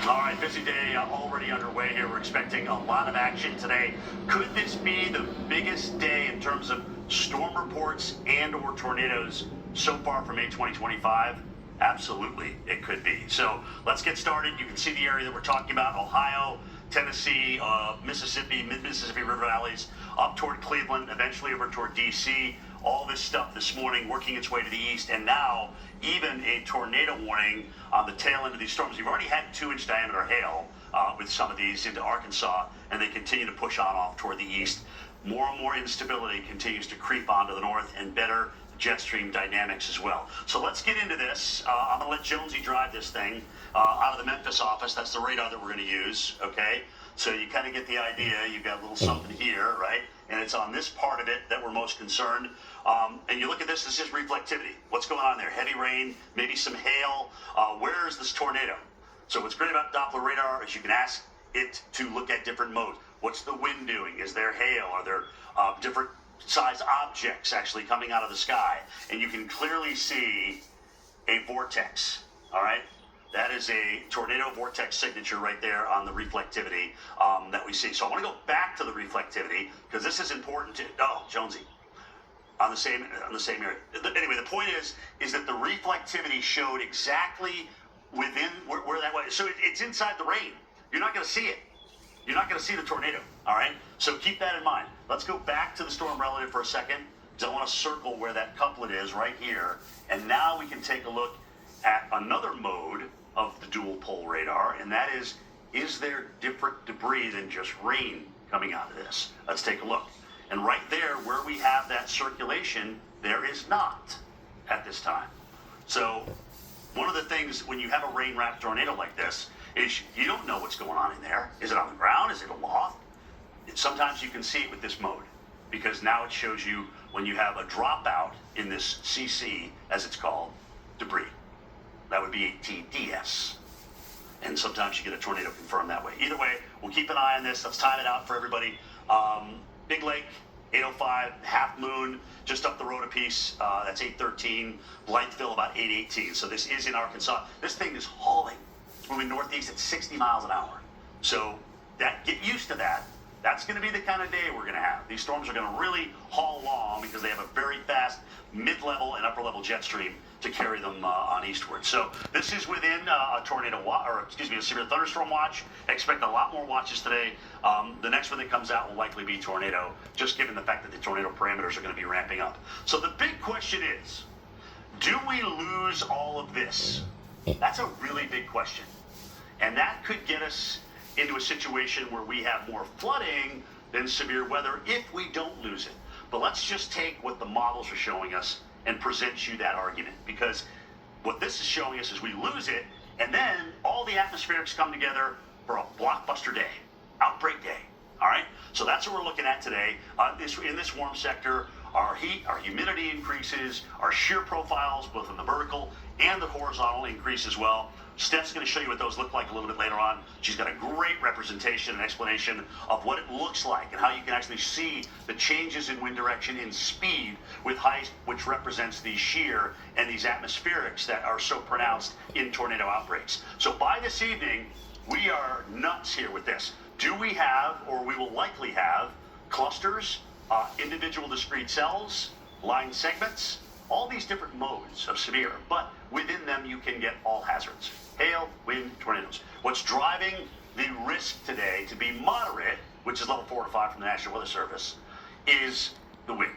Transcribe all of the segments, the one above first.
All right, busy day already underway here. We're expecting a lot of action today. Could this be the biggest day in terms of storm reports and or tornadoes so far for May 2025? Absolutely, it could be. So let's get started. You can see the area that we're talking about: Ohio, Tennessee, Mississippi, mid-Mississippi River Valleys, up toward Cleveland, eventually over toward D.C. All this stuff this morning working its way to the east, and now even a tornado warning on the tail end of these storms. You've already had 2-inch diameter hail with some of these into Arkansas, and they continue to push on off toward the east. More and more instability continues to creep onto the north, and better jet stream dynamics as well. So let's get into this. I'm going to let Jonesy drive this thing out of the Memphis office. That's the radar that we're going to use, okay? So you kind of get the idea. You've got a little something here, right? And it's on this part of it that we're most concerned. And you look at this is reflectivity. What's going on there? Heavy rain, maybe some hail. Where is this tornado? So what's great about Doppler radar is you can ask it to look at different modes. What's the wind doing? Is there hail? Are there different size objects actually coming out of the sky? And you can clearly see a vortex, all right? That is a tornado vortex signature right there on the reflectivity that we see. So I want to go back to the reflectivity because this is important to, Jonesy, on the same area. Anyway, the point is that the reflectivity showed exactly within where that was. So it's inside the rain. You're not going to see it. You're not going to see the tornado, all right? So keep that in mind. Let's go back to the storm relative for a second, because I want to circle where that couplet is right here. And now we can take a look at another mode of the dual pole radar, and that is there different debris than just rain coming out of this? Let's take a look. And right there, where we have that circulation, there is not at this time. So one of the things when you have a rain-wrapped tornado like this is you don't know what's going on in there. Is it on the ground? Is it aloft? Sometimes you can see it with this mode, because now it shows you when you have a dropout in this CC, as it's called, debris. That would be a TDS. And sometimes you get a tornado confirmed that way. Either way, we'll keep an eye on this. Let's time it out for everybody. Big Lake, 8:05, Half Moon, just up the road a piece. That's 8:13. Blytheville, about 8:18. So this is in Arkansas. This thing is hauling. It's moving northeast at 60 miles an hour. So get used to that. That's going to be the kind of day we're going to have. These storms are going to really haul along because they have a very fast mid-level and upper-level jet stream to carry them on eastward. So this is within a tornado a severe thunderstorm watch. Expect a lot more watches today. The next one that comes out will likely be tornado, just given the fact that the tornado parameters are going to be ramping up. So the big question is, do we lose all of this? That's a really big question. And that could get us into a situation where we have more flooding than severe weather if we don't lose it. But let's just take what the models are showing us and present you that argument, because what this is showing us is we lose it, and then all the atmospherics come together for a blockbuster day, outbreak day. All right, so that's what we're looking at today. In this warm sector, our heat, our humidity increases, our shear profiles, both in the vertical and the horizontal, increase as well. Steph's going to show you what those look like a little bit later on. She's got a great representation and explanation of what it looks like and how you can actually see the changes in wind direction in speed with height, which represents the shear and these atmospherics that are so pronounced in tornado outbreaks. So by this evening, we are nuts here with this. Do we have, or we will likely have, clusters, individual discrete cells, line segments, all these different modes of severe, but within them you can get all hazards: hail, wind, tornadoes. What's driving the risk today to be moderate, which is level 4 to 5 from the National Weather Service, is the wind.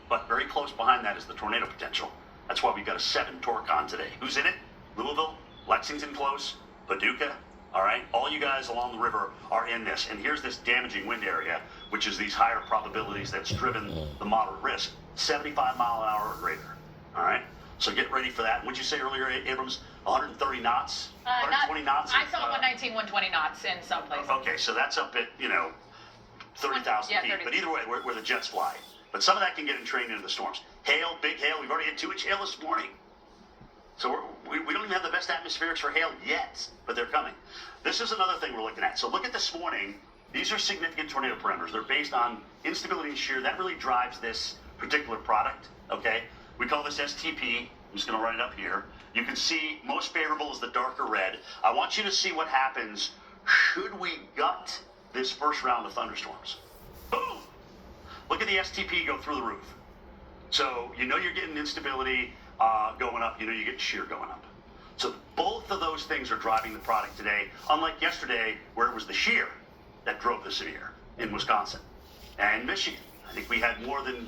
But very close behind that is the tornado potential. That's why we've got a 7 Torcon today. Who's in it? Louisville, Lexington close, Paducah. All right, all you guys along the river are in this. And here's this damaging wind area, which is these higher probabilities that's driven the moderate risk, 75 mile an hour or greater. All right, so get ready for that. What'd you say earlier, Abrams? 130 knots? 120 knots? I saw 119, 120 knots in some places. Okay, so that's up at, 30,000 feet. 30. But either way, where the jets fly. But some of that can get entrained into the storms. Hail, big hail. We've already had 2-inch hail this morning. So we don't even have the best atmospherics for hail yet, but they're coming. This is another thing we're looking at. So look at this morning. These are significant tornado parameters. They're based on instability and shear. That really drives this particular product, okay? We call this STP. I'm just going to write it up here. You can see most favorable is the darker red. I want you to see what happens should we gut this first round of thunderstorms. Boom! Look at the STP go through the roof. So you know you're getting instability going up. You know you're getting shear going up. So both of those things are driving the product today, unlike yesterday where it was the shear that drove the severe in Wisconsin and Michigan. I think we had more than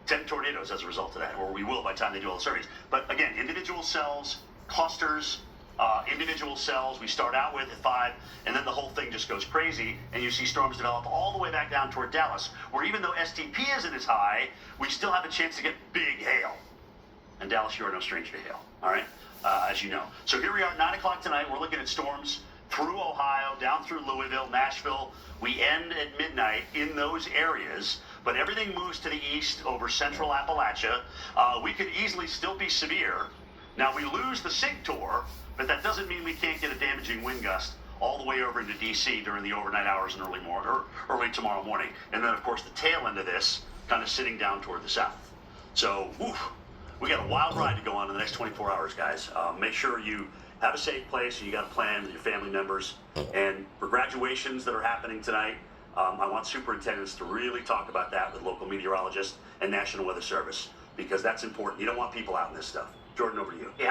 10 tornadoes as a result of that, or we will by the time they do all the surveys. But again, individual cells, clusters, individual cells, we start out with at 5, and then the whole thing just goes crazy, and you see storms develop all the way back down toward Dallas, where even though STP isn't as high, we still have a chance to get big hail. And Dallas, you are no stranger to hail, all right, as you know. So here we are, 9 o'clock tonight. We're looking at storms through Ohio, down through Louisville, Nashville. We end at midnight in those areas, but everything moves to the east over central Appalachia. We could easily still be severe. Now, we lose the SIG tour, but that doesn't mean we can't get a damaging wind gust all the way over into D.C. during the overnight hours and early tomorrow morning. And then, of course, the tail end of this kind of sitting down toward the south. So, we got a wild ride to go on in the next 24 hours, guys. Make sure you have a safe place and you got a plan with your family members. And for graduations that are happening tonight, I want superintendents to really talk about that with local meteorologists and National Weather Service, because that's important. You don't want people out in this stuff. Jordan, over to you. Yeah.